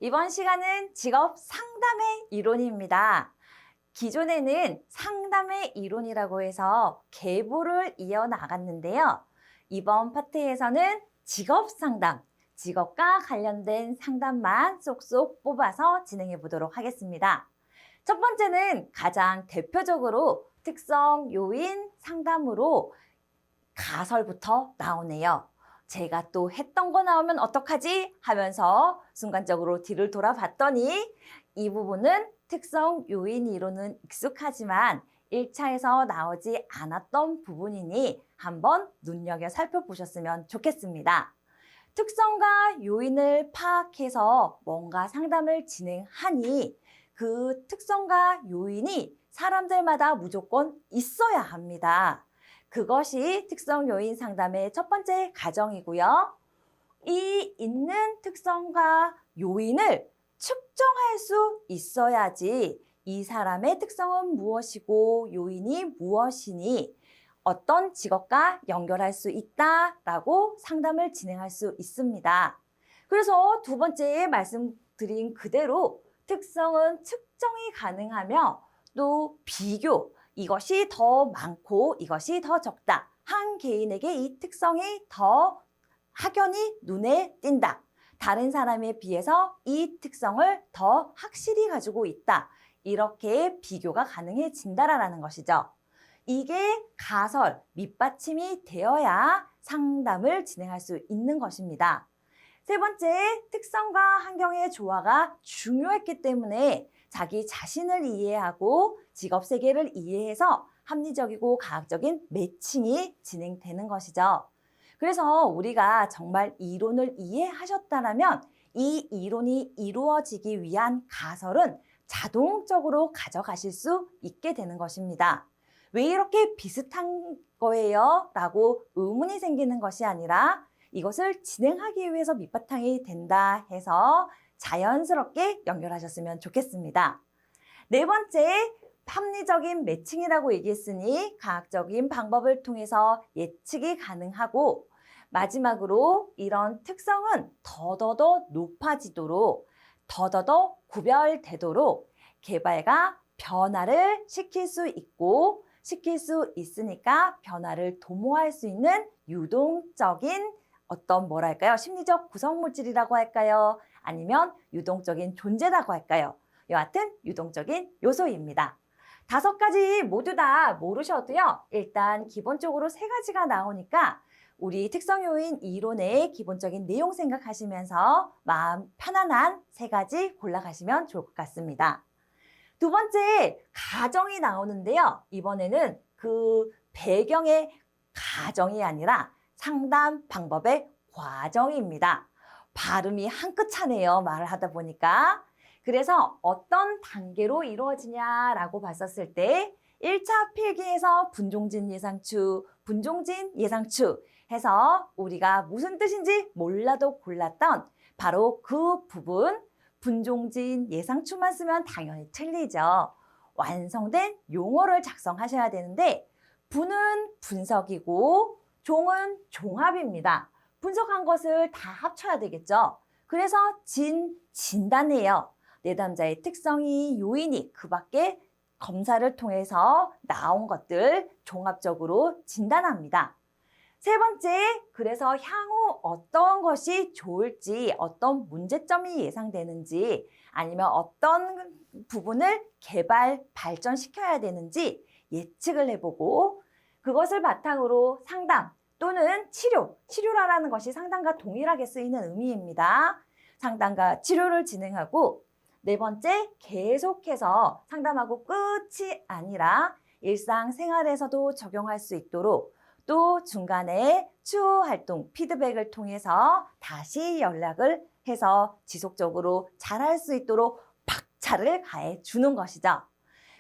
이번 시간은 직업 상담의 이론입니다. 기존에는 상담의 이론이라고 해서 계보를 이어나갔는데요. 이번 파트에서는 직업 상담, 직업과 관련된 상담만 쏙쏙 뽑아서 진행해 보도록 하겠습니다. 첫 번째는 가장 대표적으로 특성 요인 상담으로 가설부터 나오네요. 제가 또 했던 거 나오면 어떡하지? 하면서 순간적으로 뒤를 돌아봤더니 이 부분은 특성 요인 이론은 익숙하지만 1차에서 나오지 않았던 부분이니 한번 눈여겨 살펴보셨으면 좋겠습니다. 특성과 요인을 파악해서 뭔가 상담을 진행하니 그 특성과 요인이 사람들마다 무조건 있어야 합니다. 그것이 특성 요인 상담의 첫 번째 과정이고요. 이 있는 특성과 요인을 측정할 수 있어야지 이 사람의 특성은 무엇이고 요인이 무엇이니 어떤 직업과 연결할 수 있다라고 상담을 진행할 수 있습니다. 그래서 두 번째에 말씀드린 그대로 특성은 측정이 가능하며 또 비교, 이것이 더 많고 이것이 더 적다. 한 개인에게 이 특성이 더 확연히 눈에 띈다. 다른 사람에 비해서 이 특성을 더 확실히 가지고 있다. 이렇게 비교가 가능해진다라는 것이죠. 이게 가설, 밑받침이 되어야 상담을 진행할 수 있는 것입니다. 세 번째, 특성과 환경의 조화가 중요했기 때문에 자기 자신을 이해하고 직업 세계를 이해해서 합리적이고 과학적인 매칭이 진행되는 것이죠. 그래서 우리가 정말 이론을 이해하셨다면 이 이론이 이루어지기 위한 가설은 자동적으로 가져가실 수 있게 되는 것입니다. 왜 이렇게 비슷한 거예요? 라고 의문이 생기는 것이 아니라 이것을 진행하기 위해서 밑바탕이 된다 해서 자연스럽게 연결하셨으면 좋겠습니다. 네 번째, 합리적인 매칭이라고 얘기했으니 과학적인 방법을 통해서 예측이 가능하고 마지막으로 이런 특성은 더더더 높아지도록 더더더 구별되도록 개발과 변화를 시킬 수 있고 시킬 수 있으니까 변화를 도모할 수 있는 유동적인 어떤 뭐랄까요? 심리적 구성물질이라고 할까요? 아니면 유동적인 존재라고 할까요? 여하튼 유동적인 요소입니다. 5가지 모두 다 모르셔도요. 일단 기본적으로 3가지가 나오니까 우리 특성 요인 이론의 기본적인 내용 생각하시면서 마음 편안한 3가지 골라가시면 좋을 것 같습니다. 두 번째, 가정이 나오는데요. 이번에는 그 배경의 가정이 아니라 상담 방법의 과정입니다. 발음이 한 끗 차네요. 말을 하다 보니까. 그래서 어떤 단계로 이루어지냐라고 봤었을 때 1차 필기에서 분종진 예상추, 분종진 예상추 해서 우리가 무슨 뜻인지 몰라도 골랐던 바로 그 부분 분종진 예상추만 쓰면 당연히 틀리죠. 완성된 용어를 작성하셔야 되는데 분은 분석이고 종은 종합입니다. 분석한 것을 다 합쳐야 되겠죠. 그래서 진단해요. 내담자의 특성이 요인이 그 밖에 검사를 통해서 나온 것들 종합적으로 진단합니다. 세 번째, 그래서 향후 어떤 것이 좋을지, 어떤 문제점이 예상되는지, 아니면 어떤 부분을 개발, 발전시켜야 되는지 예측을 해보고 그것을 바탕으로 상담 또는 치료라는 것이 상담과 동일하게 쓰이는 의미입니다. 상담과 치료를 진행하고 네 번째, 계속해서 상담하고 끝이 아니라 일상생활에서도 적용할 수 있도록 또 중간에 추후 활동, 피드백을 통해서 다시 연락을 해서 지속적으로 잘할 수 있도록 박차를 가해 주는 것이죠.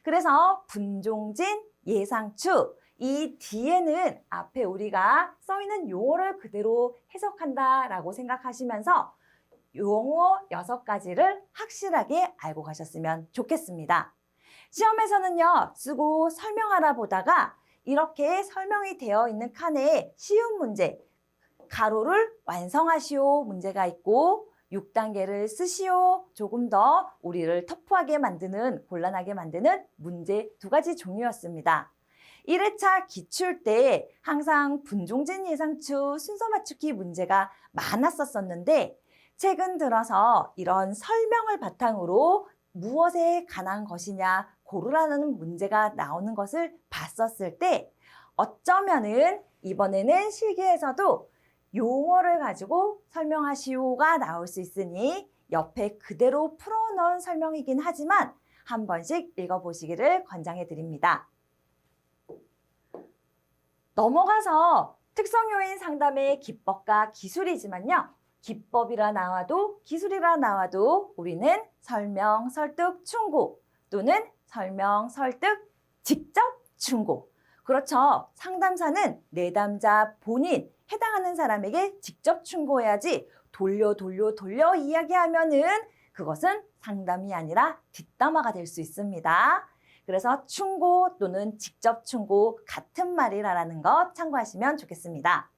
그래서 분종진, 예상추, 이 뒤에는 앞에 우리가 써있는 용어를 그대로 해석한다라고 생각하시면서 용어 6가지를 확실하게 알고 가셨으면 좋겠습니다. 시험에서는요, 쓰고 설명하라 보다가 이렇게 설명이 되어 있는 칸에 쉬운 문제, 가로를 완성하시오 문제가 있고 6단계를 쓰시오. 조금 더 우리를 터프하게 만드는, 곤란하게 만드는 문제 2가지 종류였습니다. 1회차 기출 때 항상 분종진 예상추 순서 맞추기 문제가 많았었는데 최근 들어서 이런 설명을 바탕으로 무엇에 관한 것이냐 고르라는 문제가 나오는 것을 봤었을 때 어쩌면은 이번에는 실기에서도 용어를 가지고 설명하시오가 나올 수 있으니 옆에 그대로 풀어놓은 설명이긴 하지만 한 번씩 읽어보시기를 권장해 드립니다. 넘어가서 특성요인 상담의 기법과 기술이지만요. 기법이라 나와도 기술이라 나와도 우리는 설명, 설득, 충고 또는 설명, 설득, 직접 충고. 그렇죠. 상담사는 내담자 본인, 해당하는 사람에게 직접 충고해야지 돌려 이야기하면은 그것은 상담이 아니라 뒷담화가 될 수 있습니다. 그래서 충고 또는 직접 충고 같은 말이라는 것 참고하시면 좋겠습니다.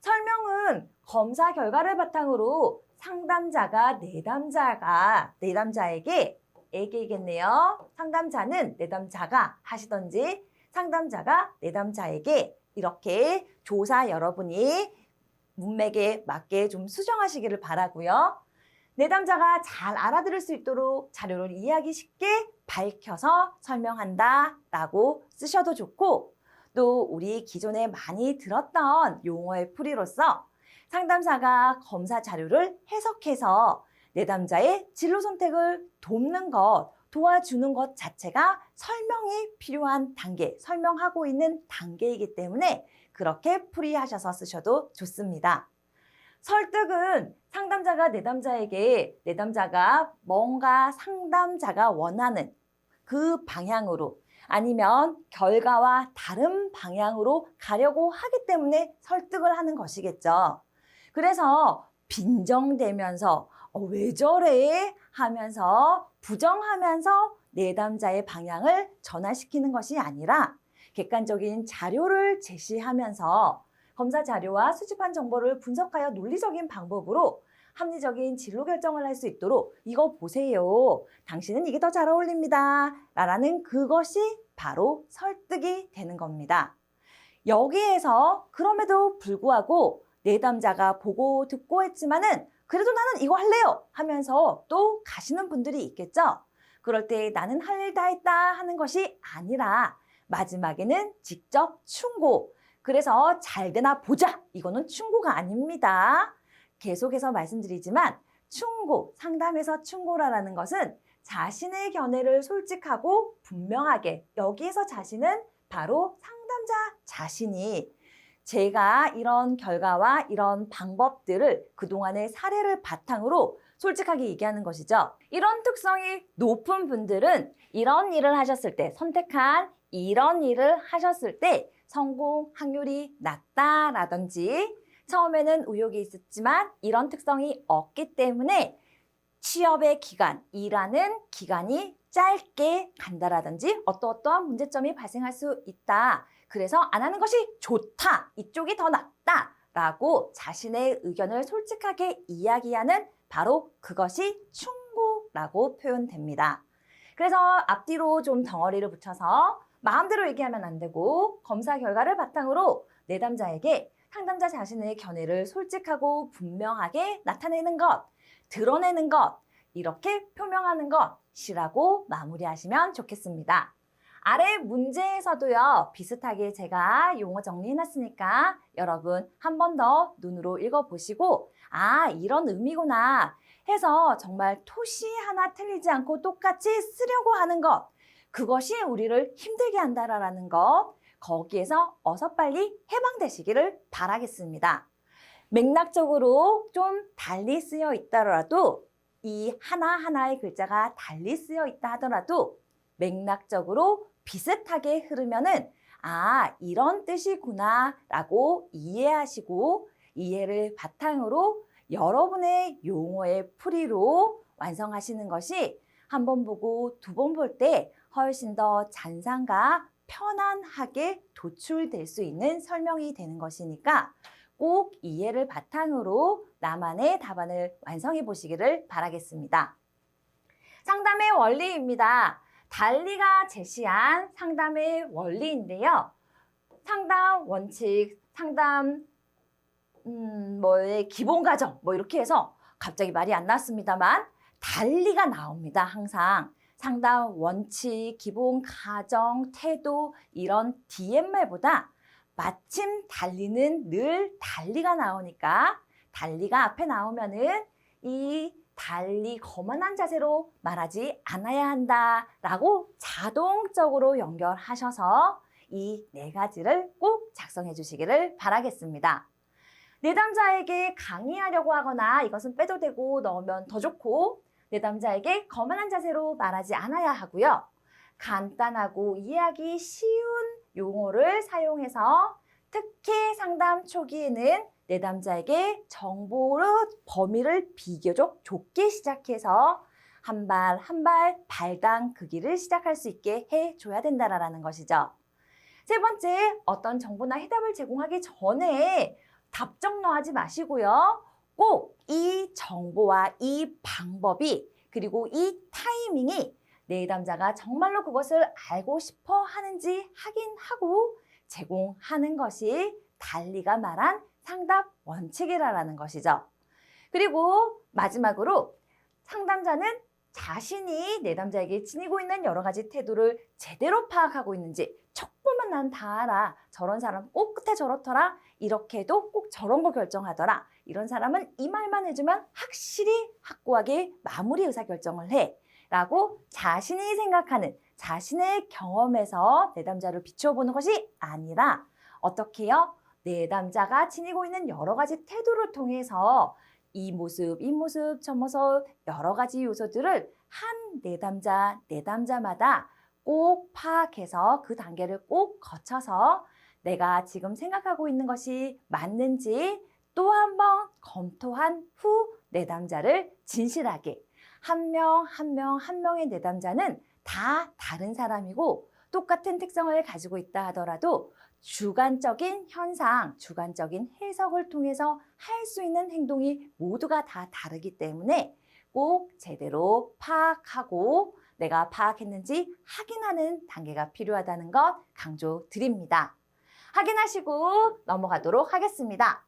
설명은 검사 결과를 바탕으로 상담자가 내담자에게겠네요. 상담자는 내담자가 하시던지 상담자가 내담자에게 이렇게 조사 여러분이 문맥에 맞게 좀 수정하시기를 바라고요. 내담자가 잘 알아들을 수 있도록 자료를 이해하기 쉽게 밝혀서 설명한다 라고 쓰셔도 좋고 또 우리 기존에 많이 들었던 용어의 풀이로서 상담사가 검사 자료를 해석해서 내담자의 진로 선택을 돕는 것, 도와주는 것 자체가 설명이 필요한 단계, 설명하고 있는 단계이기 때문에 그렇게 풀이하셔서 쓰셔도 좋습니다. 설득은 상담자가 내담자에게 내담자가 뭔가 상담자가 원하는 그 방향으로 아니면 결과와 다른 방향으로 가려고 하기 때문에 설득을 하는 것이겠죠. 그래서 빈정대면서 왜 저래? 하면서 부정하면서 내담자의 방향을 전환시키는 것이 아니라 객관적인 자료를 제시하면서 검사 자료와 수집한 정보를 분석하여 논리적인 방법으로 합리적인 진로 결정을 할 수 있도록 이거 보세요. 당신은 이게 더 잘 어울립니다. 라는 그것이 바로 설득이 되는 겁니다. 여기에서 그럼에도 불구하고 내담자가 보고 듣고 했지만은 그래도 나는 이거 할래요 하면서 또 가시는 분들이 있겠죠. 그럴 때 나는 할 일 다 했다 하는 것이 아니라 마지막에는 직접 충고. 그래서 잘 되나 보자. 이거는 충고가 아닙니다. 계속해서 말씀드리지만 충고, 상담에서 충고라는 것은 자신의 견해를 솔직하고 분명하게 여기에서 자신은 바로 상담자 자신이 제가 이런 결과와 이런 방법들을 그동안의 사례를 바탕으로 솔직하게 얘기하는 것이죠. 이런 특성이 높은 분들은 이런 일을 하셨을 때, 선택한 이런 일을 하셨을 때 성공 확률이 낮다라든지 처음에는 의욕이 있었지만 이런 특성이 없기 때문에 취업의 기간, 일하는 기간이 짧게 간다라든지 어떠한 문제점이 발생할 수 있다. 그래서 안 하는 것이 좋다. 이쪽이 더 낫다. 라고 자신의 의견을 솔직하게 이야기하는 바로 그것이 충고라고 표현됩니다. 그래서 앞뒤로 좀 덩어리를 붙여서 마음대로 얘기하면 안 되고 검사 결과를 바탕으로 내담자에게 상담자 자신의 견해를 솔직하고 분명하게 나타내는 것, 드러내는 것, 이렇게 표명하는 것이라고 마무리하시면 좋겠습니다. 아래 문제에서도요, 비슷하게 제가 용어 정리해놨으니까 여러분 한 번 더 눈으로 읽어보시고 아, 이런 의미구나 해서 정말 토시 하나 틀리지 않고 똑같이 쓰려고 하는 것, 그것이 우리를 힘들게 한다라는 것, 거기에서 어서 빨리 해방되시기를 바라겠습니다. 맥락적으로 좀 달리 쓰여 있더라도 이 하나하나의 글자가 달리 쓰여 있다 하더라도 맥락적으로 비슷하게 흐르면은 아, 이런 뜻이구나 라고 이해하시고 이해를 바탕으로 여러분의 용어의 풀이로 완성하시는 것이 한 번 보고 두 번 볼 때 훨씬 더 잔상과 편안하게 도출될 수 있는 설명이 되는 것이니까 꼭 이해를 바탕으로 나만의 답안을 완성해 보시기를 바라겠습니다. 상담의 원리입니다. 달리가 제시한 상담의 원리인데요. 상담 원칙, 상담 뭐의 기본 과정 이렇게 해서 갑자기 말이 안 나왔습니다만 달리가 나옵니다. 항상 상담 원칙, 기본 과정, 태도 이런 DM말보다 마침 달리는 늘 달리가 나오니까 달리가 앞에 나오면은 이 달리 거만한 자세로 말하지 않아야 한다라고 자동적으로 연결하셔서 이 네 가지를 꼭 작성해 주시기를 바라겠습니다. 내담자에게 강의하려고 하거나 이것은 빼도 되고 넣으면 더 좋고 내담자에게 거만한 자세로 말하지 않아야 하고요. 간단하고 이해하기 쉬운 용어를 사용해서 특히 상담 초기에는 내담자에게 정보의 범위를 비교적 좁게 시작해서 한 발 한 발 발당 그 길을 시작할 수 있게 해줘야 된다라는 것이죠. 세 번째, 어떤 정보나 해답을 제공하기 전에 답정너하지 마시고요. 꼭 이 정보와 이 방법이 그리고 이 타이밍이 내담자가 정말로 그것을 알고 싶어 하는지 확인하고 제공하는 것이 달리가 말한 상담 원칙이라는 것이죠. 그리고 마지막으로 상담자는 자신이 내담자에게 지니고 있는 여러 가지 태도를 제대로 파악하고 있는지 척 보면 난 다 알아. 저런 사람 꼭 끝에 저렇더라. 이렇게도 꼭 저런 거 결정하더라. 이런 사람은 이 말만 해주면 확실히 확고하게 마무리 의사결정을 해. 라고 자신이 생각하는 자신의 경험에서 내담자를 비춰보는 것이 아니라 어떻게요? 내담자가 지니고 있는 여러 가지 태도를 통해서 이 모습, 저 모습 여러 가지 요소들을 한 내담자마다 꼭 파악해서 그 단계를 꼭 거쳐서 내가 지금 생각하고 있는 것이 맞는지 또 한 번 검토한 후 내담자를 진실하게 한 명의 내담자는 다 다른 사람이고 똑같은 특성을 가지고 있다 하더라도 주관적인 현상, 주관적인 해석을 통해서 할 수 있는 행동이 모두가 다 다르기 때문에 꼭 제대로 파악하고 내가 파악했는지 확인하는 단계가 필요하다는 것 강조드립니다. 확인하시고 넘어가도록 하겠습니다.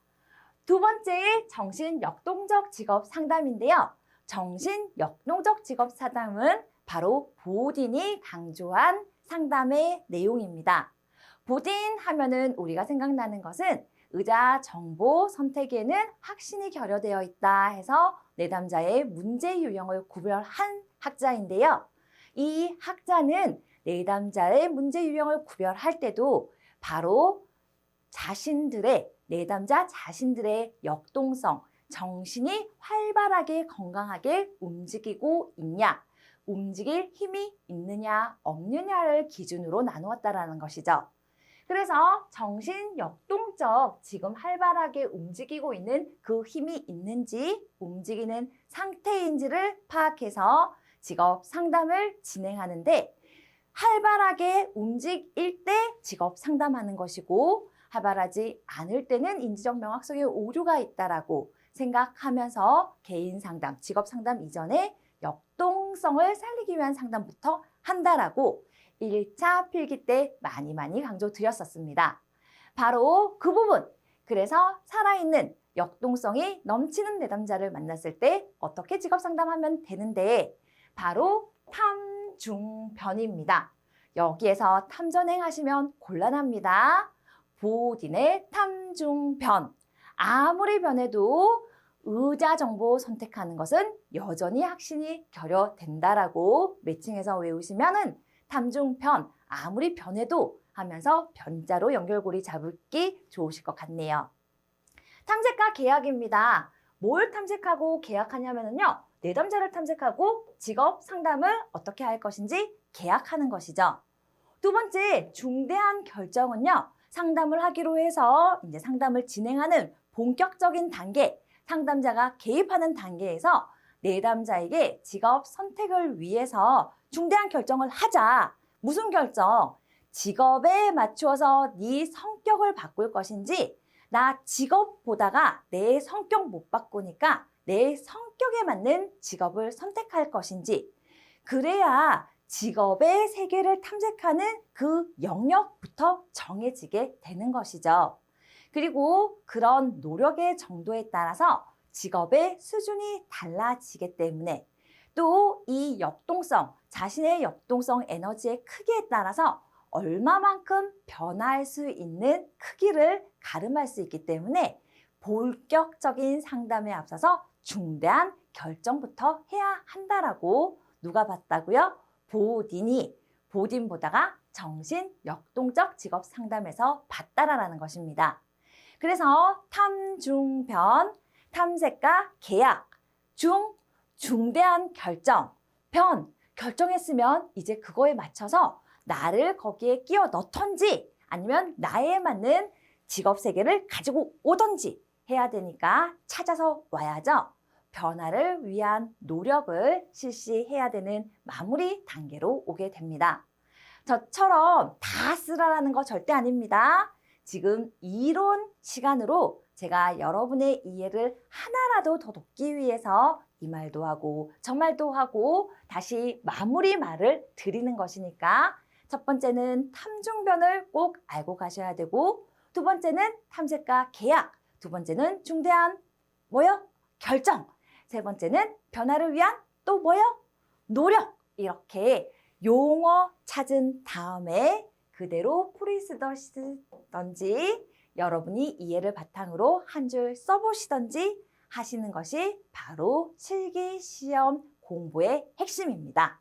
두 번째, 정신역동적 직업 상담인데요. 정신역동적 직업 상담은 바로 보딘이 강조한 상담의 내용입니다. 보딘 하면은 우리가 생각나는 것은 의자 정보 선택에는 확신이 결여되어 있다 해서 내담자의 문제 유형을 구별한 학자인데요. 이 학자는 내담자의 문제 유형을 구별할 때도 바로 내담자 자신들의 역동성, 정신이 활발하게 건강하게 움직이고 있냐, 움직일 힘이 있느냐 없느냐를 기준으로 나누었다라는 것이죠. 그래서 정신역동적 지금 활발하게 움직이고 있는 그 힘이 있는지 움직이는 상태인지를 파악해서 직업 상담을 진행하는데 활발하게 움직일 때 직업 상담하는 것이고 활발하지 않을 때는 인지적 명확성에 오류가 있다라고 생각하면서 개인 상담, 직업 상담 이전에 역동성을 살리기 위한 상담부터 한다라고 1차 필기 때 많이 강조드렸었습니다. 바로 그 부분, 그래서 살아있는 역동성이 넘치는 내담자를 만났을 때 어떻게 직업 상담하면 되는데 바로 탐중변입니다. 여기에서 탐전행 하시면 곤란합니다. 보딘의 탐중변. 아무리 변해도 의자 정보 선택하는 것은 여전히 확신이 결여된다라고 매칭해서 외우시면은 탐중변, 아무리 변해도 하면서 변자로 연결고리 잡기 좋으실 것 같네요. 탐색과 계약입니다. 뭘 탐색하고 계약하냐면요. 내담자를 탐색하고 직업 상담을 어떻게 할 것인지 계약하는 것이죠. 두 번째, 중대한 결정은요. 상담을 하기로 해서 이제 상담을 진행하는 본격적인 단계, 상담자가 개입하는 단계에서 내담자에게 직업 선택을 위해서 중대한 결정을 하자. 무슨 결정? 직업에 맞추어서 네 성격을 바꿀 것인지 나 직업 보다가 내 성격 못 바꾸니까 내 성격에 맞는 직업을 선택할 것인지, 그래야 직업의 세계를 탐색하는 그 영역부터 정해지게 되는 것이죠. 그리고 그런 노력의 정도에 따라서 직업의 수준이 달라지기 때문에 또 이 역동성, 자신의 역동성 에너지의 크기에 따라서 얼마만큼 변화할 수 있는 크기를 가름할 수 있기 때문에 본격적인 상담에 앞서서 중대한 결정부터 해야 한다라고 누가 봤다고요? 보딘이 보다가 정신 역동적 직업 상담에서 봤다라는 것입니다. 그래서 탐중변, 탐색과 계약, 중대한 결정, 결정했으면 이제 그거에 맞춰서 나를 거기에 끼워 넣던지 아니면 나에 맞는 직업 세계를 가지고 오던지 해야 되니까 찾아서 와야죠. 변화를 위한 노력을 실시해야 되는 마무리 단계로 오게 됩니다. 저처럼 다 쓰라라는 거 절대 아닙니다. 지금 이론 시간으로 제가 여러분의 이해를 하나라도 더 돕기 위해서 이 말도 하고 저 말도 하고 다시 마무리 말을 드리는 것이니까 첫 번째는 탐중변을 꼭 알고 가셔야 되고, 두 번째는 탐색과 계약, 두 번째는 중대한 결정, 세 번째는 변화를 위한 또 노력. 이렇게 용어 찾은 다음에 그대로 풀이 쓰시던지 여러분이 이해를 바탕으로 한 줄 써보시던지 하시는 것이 바로 실기시험 공부의 핵심입니다.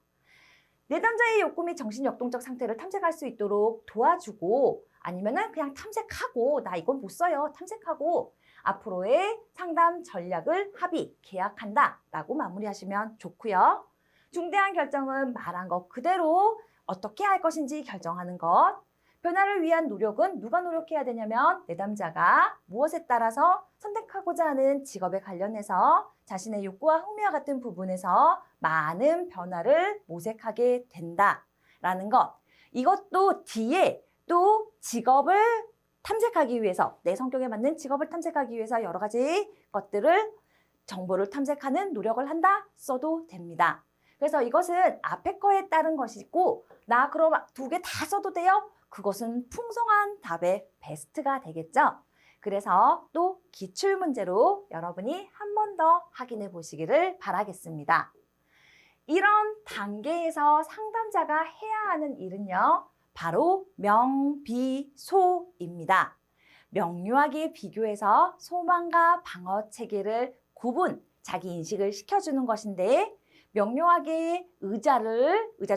내담자의 욕구 및 정신역동적 상태를 탐색할 수 있도록 도와주고, 아니면은 그냥 탐색하고 나 이건 못 써요 탐색하고 앞으로의 상담 전략을 계약한다 라고 마무리하시면 좋고요. 중대한 결정은 말한 것 그대로 어떻게 할 것인지 결정하는 것. 변화를 위한 노력은 누가 노력해야 되냐면 내담자가 무엇에 따라서 선택하고자 하는 직업에 관련해서 자신의 욕구와 흥미와 같은 부분에서 많은 변화를 모색하게 된다라는 것. 이것도 뒤에 또 직업을 탐색하기 위해서, 내 성격에 맞는 직업을 탐색하기 위해서 여러 가지 것들을 정보를 탐색하는 노력을 한다 써도 됩니다. 그래서 이것은 앞에 거에 따른 것이고, 나 그럼 두 개 다 써도 돼요? 그것은 풍성한 답의 베스트가 되겠죠. 그래서 또 기출문제로 여러분이 한 번 더 확인해 보시기를 바라겠습니다. 이런 단계에서 상담자가 해야 하는 일은요, 바로 명비소입니다. 명료하게 비교해서 소망과 방어 체계를 자기 인식을 시켜주는 것인데, 명료하게 의자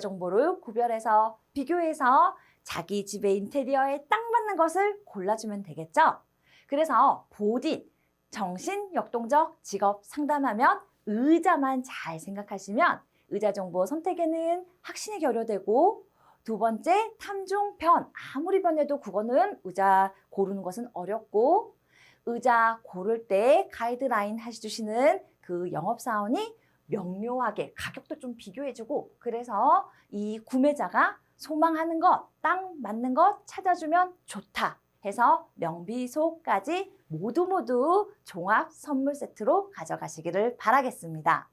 정보를 구별해서 비교해서 자기 집의 인테리어에 딱 맞는 것을 골라주면 되겠죠. 그래서 보딘, 정신역동적 직업 상담하면 의자만 잘 생각하시면 의자 정보 선택에는 확신이 결여되고, 두 번째 탐중변, 아무리 변해도 그거는 의자 고르는 것은 어렵고, 의자 고를 때 가이드라인 해주시는 그 영업사원이 명료하게 가격도 좀 비교해주고, 그래서 이 구매자가 소망하는 것, 딱 맞는 것 찾아주면 좋다 해서 명비소까지 모두 종합 선물 세트로 가져가시기를 바라겠습니다.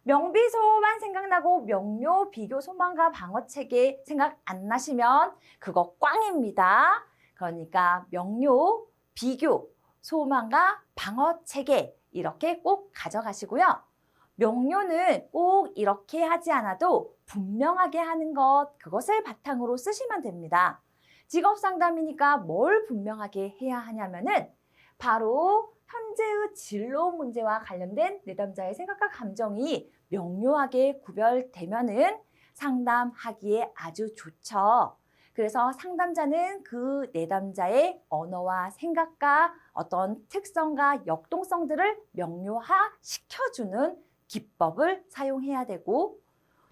명비소만 생각나고 명료, 비교, 소망과 방어 체계 생각 안 나시면 그거 꽝입니다. 그러니까 명료, 비교, 소망과 방어 체계 이렇게 꼭 가져가시고요. 명료는 꼭 이렇게 하지 않아도 분명하게 하는 것, 그것을 바탕으로 쓰시면 됩니다. 직업 상담이니까 뭘 분명하게 해야 하냐면은 바로 현재의 진로 문제와 관련된 내담자의 생각과 감정이 명료하게 구별되면은 상담하기에 아주 좋죠. 그래서 상담자는 그 내담자의 언어와 생각과 어떤 특성과 역동성들을 명료화시켜주는 기법을 사용해야 되고,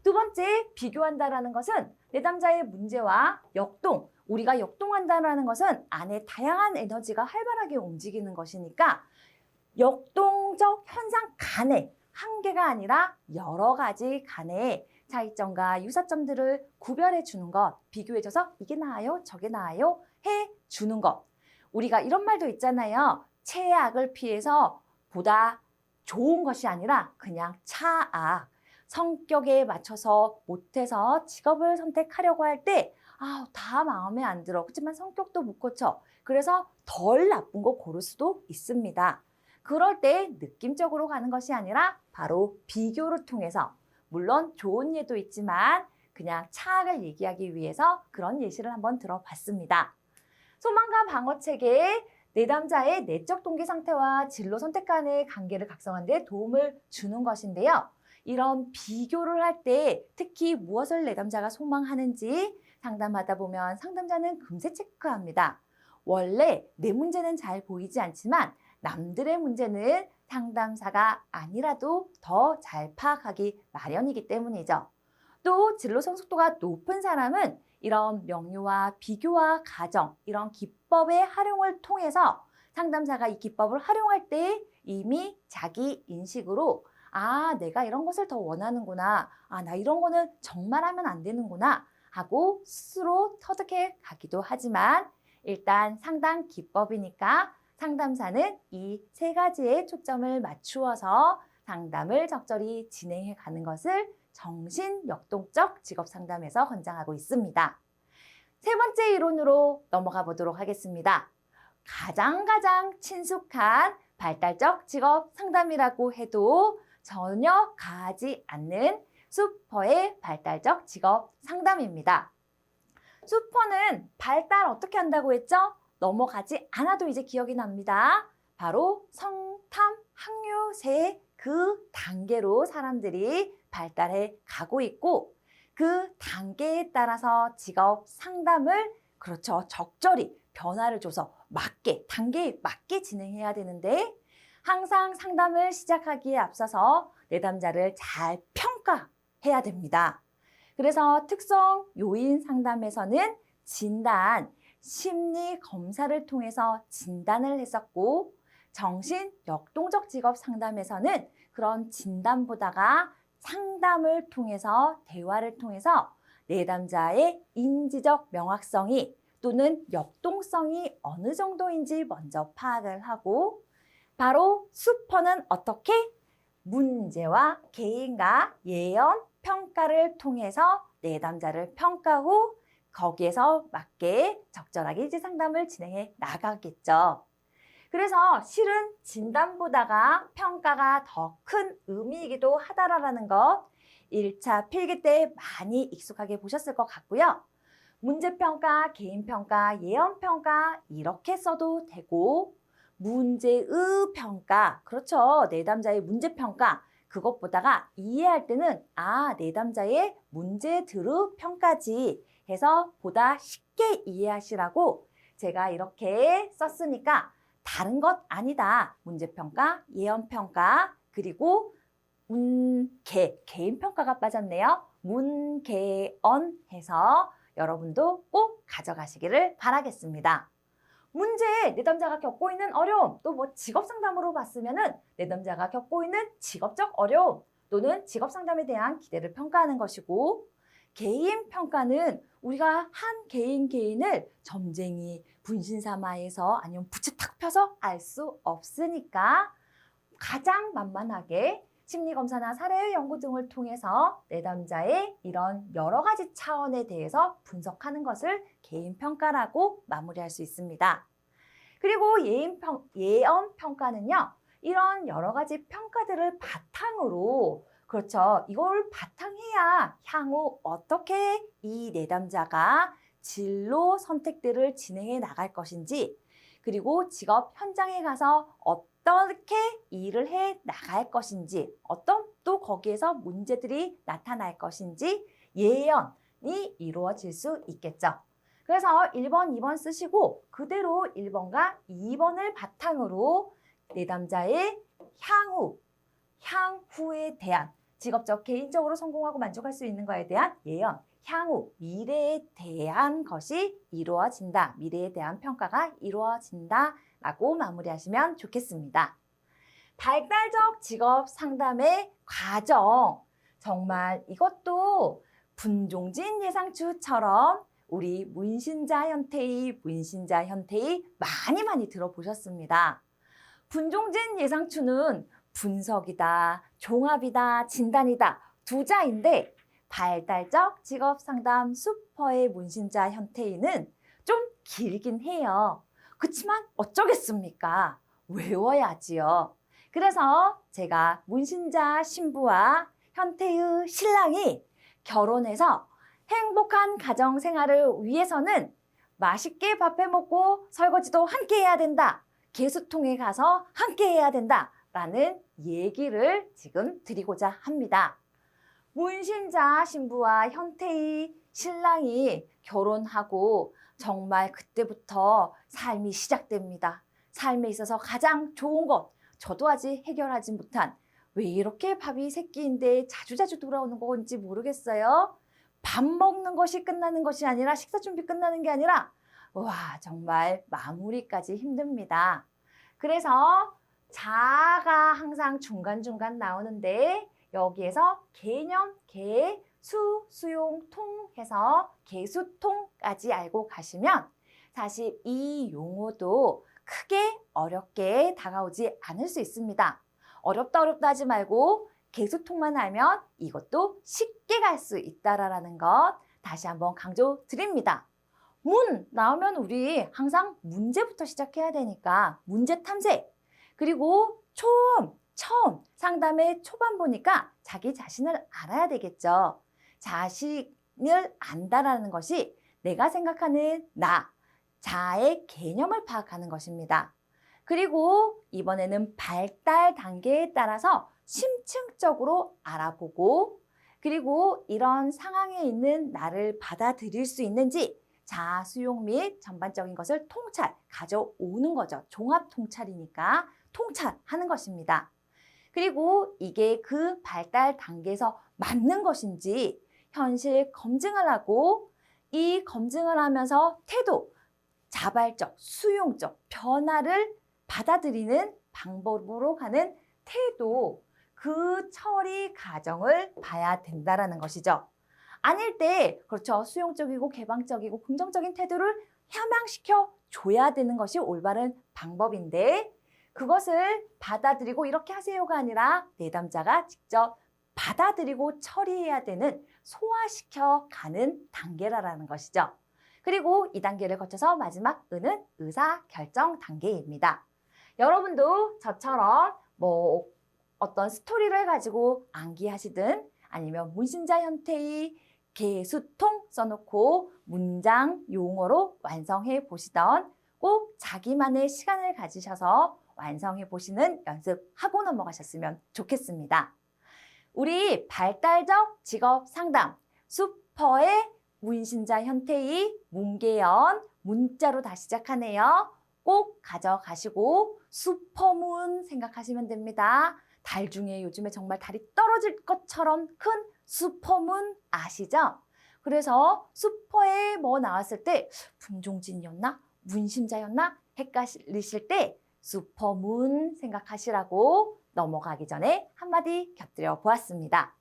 두 번째, 비교한다라는 것은 내담자의 문제와 우리가 역동한다라는 것은 안에 다양한 에너지가 활발하게 움직이는 것이니까 역동적 현상 간에, 한 개가 아니라 여러 가지 간에 차이점과 유사점들을 구별해 주는 것, 비교해줘서 이게 나아요, 저게 나아요 해 주는 것. 우리가 이런 말도 있잖아요. 최악을 피해서 보다 좋은 것이 아니라 그냥 차악. 성격에 맞춰서 못해서 직업을 선택하려고 할 때 다 마음에 안 들어. 그렇지만 성격도 못 고쳐. 그래서 덜 나쁜 거 고를 수도 있습니다. 그럴 때 느낌적으로 가는 것이 아니라 바로 비교를 통해서 물론 좋은 예도 있지만 그냥 차악을 얘기하기 위해서 그런 예시를 한번 들어봤습니다. 소망과 방어책에 내담자의 내적 동기 상태와 진로 선택 간의 관계를 각성하는 데 도움을 주는 것인데요. 이런 비교를 할 때 특히 무엇을 내담자가 소망하는지 상담하다 보면 상담자는 금세 체크합니다. 원래 내 문제는 잘 보이지 않지만 남들의 문제는 상담사가 아니라도 더 잘 파악하기 마련이기 때문이죠. 또 진로 성숙도가 높은 사람은 이런 명료와 비교와 가정, 이런 기법의 활용을 통해서 상담사가 이 기법을 활용할 때 이미 자기 인식으로 내가 이런 것을 더 원하는구나. 나 이런 거는 정말 하면 안 되는구나. 하고 스스로 터득해 가기도 하지만 일단 상담 기법이니까 상담사는 이 세 가지에 초점을 맞추어서 상담을 적절히 진행해 가는 것을 정신역동적 직업상담에서 권장하고 있습니다. 세 번째 이론으로 넘어가 보도록 하겠습니다. 가장 친숙한 발달적 직업 상담이라고 해도 전혀 가하지 않는 슈퍼의 발달적 직업 상담입니다. 슈퍼는 발달 어떻게 한다고 했죠? 넘어가지 않아도 이제 기억이 납니다. 바로 성탐, 학류세 그 단계로 사람들이 발달해 가고 있고 그 단계에 따라서 직업 상담을 적절히 변화를 줘서 단계에 맞게 진행해야 되는데 항상 상담을 시작하기에 앞서서 내담자를 잘 평가해야 됩니다. 그래서 특성 요인 상담에서는 진단, 심리 검사를 통해서 진단을 했었고 정신 역동적 직업 상담에서는 그런 진단보다가 상담을 통해서 대화를 통해서 내담자의 인지적 명확성이 또는 역동성이 어느 정도인지 먼저 파악을 하고 바로 슈퍼는 어떻게 문제와 개인과 예언 평가를 통해서 내담자를 평가 후 거기에서 맞게 적절하게 이제 상담을 진행해 나가겠죠. 그래서 실은 진단보다가 평가가 더 큰 의미이기도 하다라는 것 1차 필기 때 많이 익숙하게 보셨을 것 같고요. 문제평가, 개인평가, 예언평가 이렇게 써도 되고 문제의 평가, 그렇죠. 내담자의 문제평가 그것보다가 이해할 때는 내담자의 문제들의 평가지 해서 보다 쉽게 이해하시라고 제가 이렇게 썼으니까 다른 것 아니다. 문제평가, 예언평가, 그리고 개인평가가 빠졌네요. 문개언 해서 여러분도 꼭 가져가시기를 바라겠습니다. 문제, 내담자가 겪고 있는 어려움, 또 직업상담으로 봤으면은 내담자가 겪고 있는 직업적 어려움 또는 직업상담에 대한 기대를 평가하는 것이고 개인평가는 우리가 한 개인을 점쟁이, 분신사마에서 아니면 부채 탁 펴서 알 수 없으니까 가장 만만하게 심리검사나 사례의 연구 등을 통해서 내담자의 이런 여러 가지 차원에 대해서 분석하는 것을 개인평가라고 마무리할 수 있습니다. 그리고 예언평가는요. 이런 여러 가지 평가들을 바탕으로 이걸 바탕해야 향후 어떻게 이 내담자가 진로 선택들을 진행해 나갈 것인지 그리고 직업 현장에 가서 어떻게 일을 해 나갈 것인지 어떤 또 거기에서 문제들이 나타날 것인지 예언이 이루어질 수 있겠죠. 그래서 1번, 2번 쓰시고 그대로 1번과 2번을 바탕으로 내담자의 향후에 대한 직업적, 개인적으로 성공하고 만족할 수 있는 것에 대한 예언, 향후, 미래에 대한 것이 이루어진다. 미래에 대한 평가가 이루어진다. 라고 마무리하시면 좋겠습니다. 발달적 직업 상담의 과정, 정말 이것도 분종진 예상추처럼 우리 문신자 현태희, 문신자 현태희 많이 들어보셨습니다. 분종진 예상추는 분석이다, 종합이다, 진단이다 두 자인데 발달적 직업상담 슈퍼의 문신자 현태희는 좀 길긴 해요. 그치만 어쩌겠습니까? 외워야지요. 그래서 제가 문신자 신부와 현태희 신랑이 결혼해서 행복한 가정 생활을 위해서는 맛있게 밥해 먹고 설거지도 함께 해야 된다. 개수통에 가서 함께 해야 된다. 라는 얘기를 지금 드리고자 합니다. 문신자 신부와 현태희 신랑이 결혼하고 정말 그때부터 삶이 시작됩니다. 삶에 있어서 가장 좋은 것, 저도 아직 해결하지 못한 왜 이렇게 밥이 새끼인데 자주자주 돌아오는 건지 모르겠어요. 밥 먹는 것이 끝나는 것이 아니라 식사 준비 끝나는 게 아니라 와 정말 마무리까지 힘듭니다. 그래서 자가 항상 중간중간 나오는데 여기에서 개념, 개, 수, 수용, 통 해서 개수통까지 알고 가시면 사실 이 용어도 크게 어렵게 다가오지 않을 수 있습니다. 어렵다 하지 말고 개수통만 알면 이것도 쉽게 갈 수 있다라는 것 다시 한번 강조 드립니다. 문 나오면 우리 항상 문제부터 시작해야 되니까 문제 탐색 그리고 처음 상담의 초반 보니까 자기 자신을 알아야 되겠죠. 자신을 안다라는 것이 내가 생각하는 나, 자아의 개념을 파악하는 것입니다. 그리고 이번에는 발달 단계에 따라서 심층적으로 알아보고 그리고 이런 상황에 있는 나를 받아들일 수 있는지 자아 수용 및 전반적인 것을 통찰, 가져오는 거죠. 종합 통찰이니까 통찰하는 것입니다. 그리고 이게 그 발달 단계에서 맞는 것인지 현실 검증을 하고 이 검증을 하면서 태도, 자발적, 수용적 변화를 받아들이는 방법으로 가는 태도, 그 처리 과정을 봐야 된다라는 것이죠. 아닐 때 그렇죠. 수용적이고 개방적이고 긍정적인 태도를 함양시켜 줘야 되는 것이 올바른 방법인데 그것을 받아들이고 이렇게 하세요가 아니라 내담자가 직접 받아들이고 처리해야 되는 소화시켜 가는 단계라는 것이죠. 그리고 이 단계를 거쳐서 마지막 은은 의사결정 단계입니다. 여러분도 저처럼 어떤 스토리를 가지고 암기하시든 아니면 문신자 현태희 개수통 써놓고 문장 용어로 완성해 보시던 꼭 자기만의 시간을 가지셔서 완성해 보시는 연습하고 넘어가셨으면 좋겠습니다. 우리 발달적 직업 상담 슈퍼의 문신자 현태희 문계연 문자로 다 시작하네요. 꼭 가져가시고 슈퍼문 생각하시면 됩니다. 달 중에 요즘에 정말 달이 떨어질 것처럼 큰 슈퍼문 아시죠? 그래서 슈퍼에 뭐 나왔을 때 분종진이었나? 문신자였나? 헷갈리실 때 슈퍼문 생각하시라고 넘어가기 전에 한마디 곁들여 보았습니다.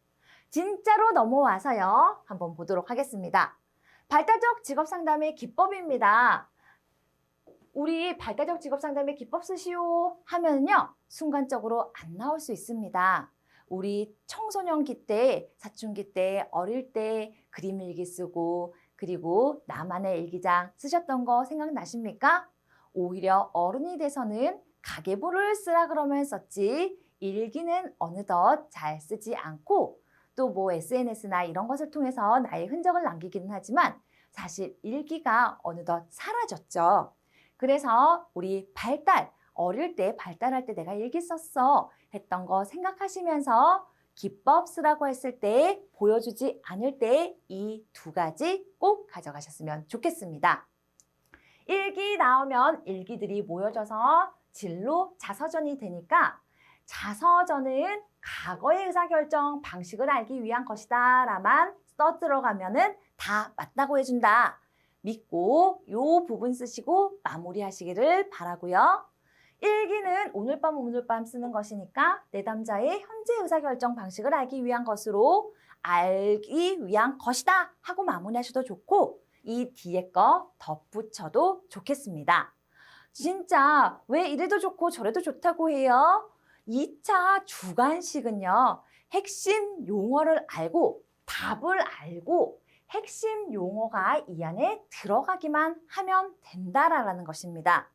진짜로 넘어와서요. 한번 보도록 하겠습니다. 발달적 직업상담의 기법입니다. 우리 발달적 직업상담의 기법 쓰시오 하면요. 순간적으로 안 나올 수 있습니다. 우리 청소년기 때, 사춘기 때, 어릴 때 그림 일기 쓰고 그리고 나만의 일기장 쓰셨던 거 생각나십니까? 오히려 어른이 돼서는 가계부를 쓰라 그러면 썼지 일기는 어느덧 잘 쓰지 않고 또 뭐 SNS나 이런 것을 통해서 나의 흔적을 남기기는 하지만 사실 일기가 어느덧 사라졌죠. 그래서 우리 어릴 때 발달할 때 내가 일기 썼어 했던 거 생각하시면서 기법 쓰라고 했을 때 보여주지 않을 때 이 두 가지 꼭 가져가셨으면 좋겠습니다. 일기 나오면 일기들이 모여져서 진로 자서전이 되니까 자서전은 과거의 의사결정 방식을 알기 위한 것이다 라만 써 들어가면은 다 맞다고 해준다. 믿고 요 부분 쓰시고 마무리하시기를 바라고요. 일기는 오늘 밤 쓰는 것이니까 내담자의 현재 의사결정 방식을 알기 위한 것으로 알기 위한 것이다 하고 마무리하셔도 좋고 이 뒤에 거 덧붙여도 좋겠습니다. 진짜 왜 이래도 좋고 저래도 좋다고 해요? 2차 주관식은요. 핵심 용어를 알고 답을 알고 핵심 용어가 이 안에 들어가기만 하면 된다라는 것입니다.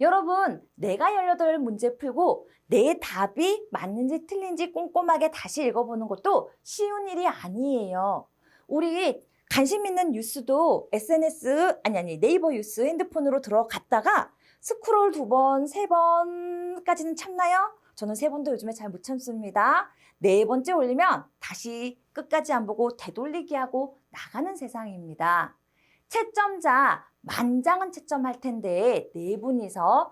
여러분, 내가 18문제 풀고 내 답이 맞는지 틀린지 꼼꼼하게 다시 읽어보는 것도 쉬운 일이 아니에요. 우리 관심 있는 뉴스도 SNS, 네이버 뉴스 핸드폰으로 들어갔다가 스크롤 2번, 3번까지는 참나요? 저는 3번도 요즘에 잘 못 참습니다. 4번째 올리면 다시 끝까지 안 보고 되돌리기 하고 나가는 세상입니다. 채점자, 만장은 채점할 텐데 4분이서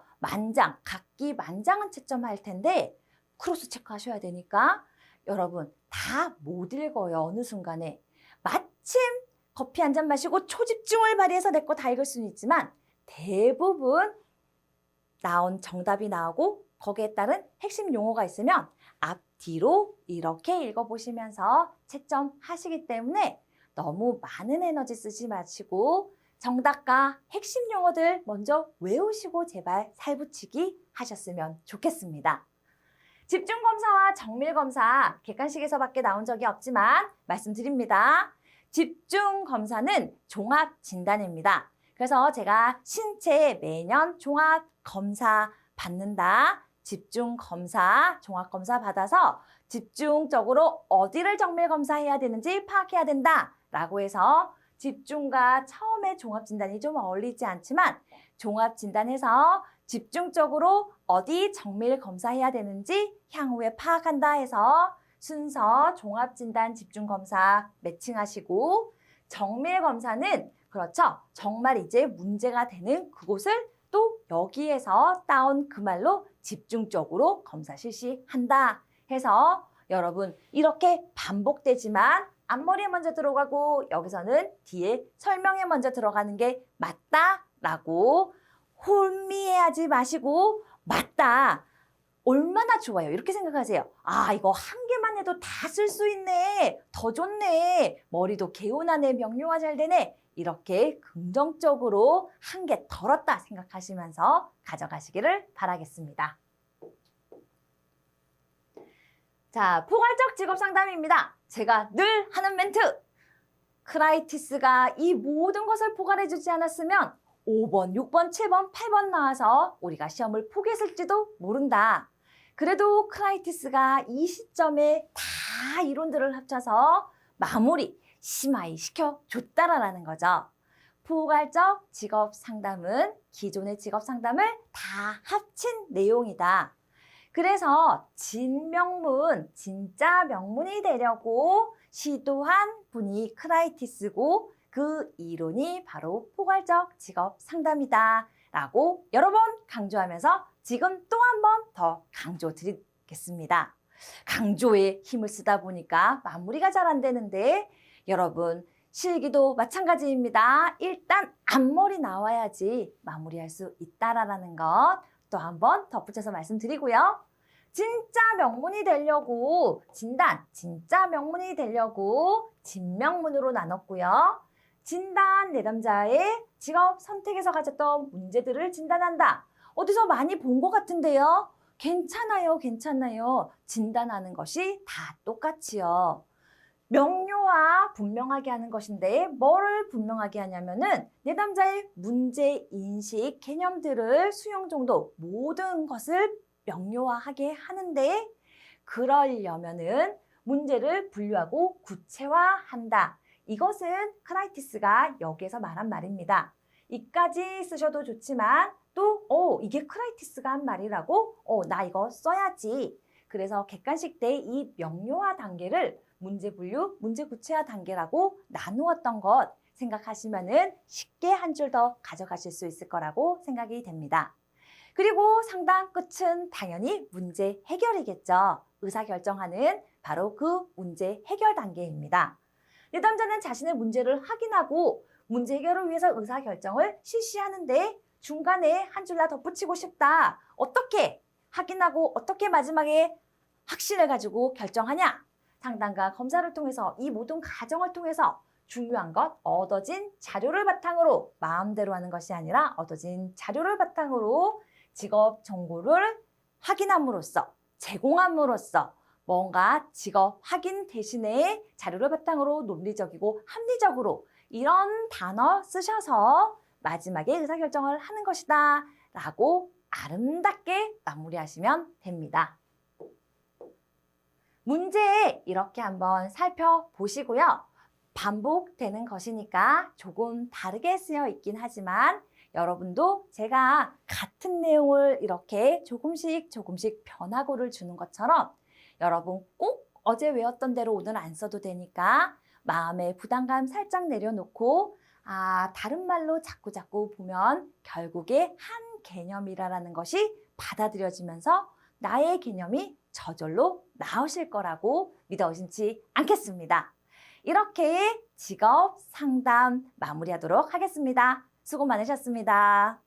각기 만장은 채점할 텐데 크로스 체크하셔야 되니까 여러분 다 못 읽어요. 어느 순간에. 마침 커피 한 잔 마시고 초집중을 발휘해서 내 거 다 읽을 수는 있지만 대부분 나온 정답이 나오고 거기에 따른 핵심 용어가 있으면 앞뒤로 이렇게 읽어보시면서 채점하시기 때문에 너무 많은 에너지 쓰지 마시고 정답과 핵심 용어들 먼저 외우시고 제발 살붙이기 하셨으면 좋겠습니다. 집중검사와 정밀검사 객관식에서밖에 나온 적이 없지만 말씀드립니다. 집중검사는 종합진단입니다. 그래서 제가 신체 매년 종합검사 받는다. 집중검사, 종합검사 받아서 집중적으로 어디를 정밀검사해야 되는지 파악해야 된다. 라고 해서 집중과 처음에 종합진단이 좀 어울리지 않지만 종합진단해서 집중적으로 어디 정밀검사해야 되는지 향후에 파악한다 해서 순서 종합진단 집중검사 매칭하시고 정밀검사는 그렇죠. 정말 이제 문제가 되는 그곳을 또 여기에서 따온 그 말로 집중적으로 검사 실시한다 해서 여러분 이렇게 반복되지만 앞머리에 먼저 들어가고 여기서는 뒤에 설명에 먼저 들어가는 게 맞다라고 혼미해하지 마시고 맞다. 얼마나 좋아요. 이렇게 생각하세요. 아, 이거 한 개만 해도 다 쓸 수 있네. 더 좋네. 머리도 개운하네. 명료화 잘 되네. 이렇게 긍정적으로 한 개 덜었다 생각하시면서 가져가시기를 바라겠습니다. 자, 포괄적 직업 상담입니다. 제가 늘 하는 멘트. 크라이티스가 이 모든 것을 포괄해주지 않았으면 5번, 6번, 7번, 8번 나와서 우리가 시험을 포기했을지도 모른다. 그래도 크라이티스가 이 시점에 다 이론들을 합쳐서 마무리, 심하이 시켜줬다라는 거죠. 포괄적 직업 상담은 기존의 직업 상담을 다 합친 내용이다. 그래서 진명문, 진짜 명문이 되려고 시도한 분이 크라이티스고 그 이론이 바로 포괄적 직업 상담이다 라고 여러 번 강조하면서 지금 또 한 번 더 강조드리겠습니다. 강조에 힘을 쓰다 보니까 마무리가 잘 안 되는데 여러분 실기도 마찬가지입니다. 일단 앞머리 나와야지 마무리할 수 있다라는 것 또 한 번 덧붙여서 말씀드리고요. 진짜 명문이 되려고 진단, 진짜 명문이 되려고 진명문으로 나눴고요. 진단 내담자의 직업 선택에서 가졌던 문제들을 진단한다. 어디서 많이 본 것 같은데요. 괜찮아요, 괜찮아요. 진단하는 것이 다 똑같이요. 명료와 분명하게 하는 것인데 뭐를 분명하게 하냐면은 내담자의 문제인식 개념들을 수용 정도 모든 것을 명료화하게 하는데 그러려면은 문제를 분류하고 구체화한다. 이것은 크라이티스가 여기에서 말한 말입니다. 이까지 쓰셔도 좋지만 또 이게 크라이티스가 한 말이라고 나 이거 써야지. 그래서 객관식 때 이 명료화 단계를 문제 분류, 문제 구체화 단계라고 나누었던 것 생각하시면은 쉽게 한 줄 더 가져가실 수 있을 거라고 생각이 됩니다. 그리고 상담 끝은 당연히 문제 해결이겠죠. 의사결정하는 바로 그 문제 해결 단계입니다. 내담자는 자신의 문제를 확인하고 문제 해결을 위해서 의사결정을 실시하는데 중간에 한 줄 더 덧붙이고 싶다. 어떻게 확인하고 어떻게 마지막에 확신을 가지고 결정하냐? 상담과 검사를 통해서 이 모든 과정을 통해서 중요한 것 얻어진 자료를 바탕으로 마음대로 하는 것이 아니라 얻어진 자료를 바탕으로 직업 정보를 확인함으로써 제공함으로써 뭔가 직업 확인 대신에 자료를 바탕으로 논리적이고 합리적으로 이런 단어 쓰셔서 마지막에 의사결정을 하는 것이다 라고 아름답게 마무리하시면 됩니다. 문제 이렇게 한번 살펴보시고요. 반복되는 것이니까 조금 다르게 쓰여 있긴 하지만 여러분도 제가 같은 내용을 이렇게 조금씩 변화구를 주는 것처럼 여러분 꼭 어제 외웠던 대로 오늘 안 써도 되니까 마음의 부담감 살짝 내려놓고 다른 말로 자꾸 보면 결국에 한 개념이라는 것이 받아들여지면서 나의 개념이 저절로 나오실 거라고 믿어 의심치 않겠습니다. 이렇게 직업 상담 마무리하도록 하겠습니다. 수고 많으셨습니다.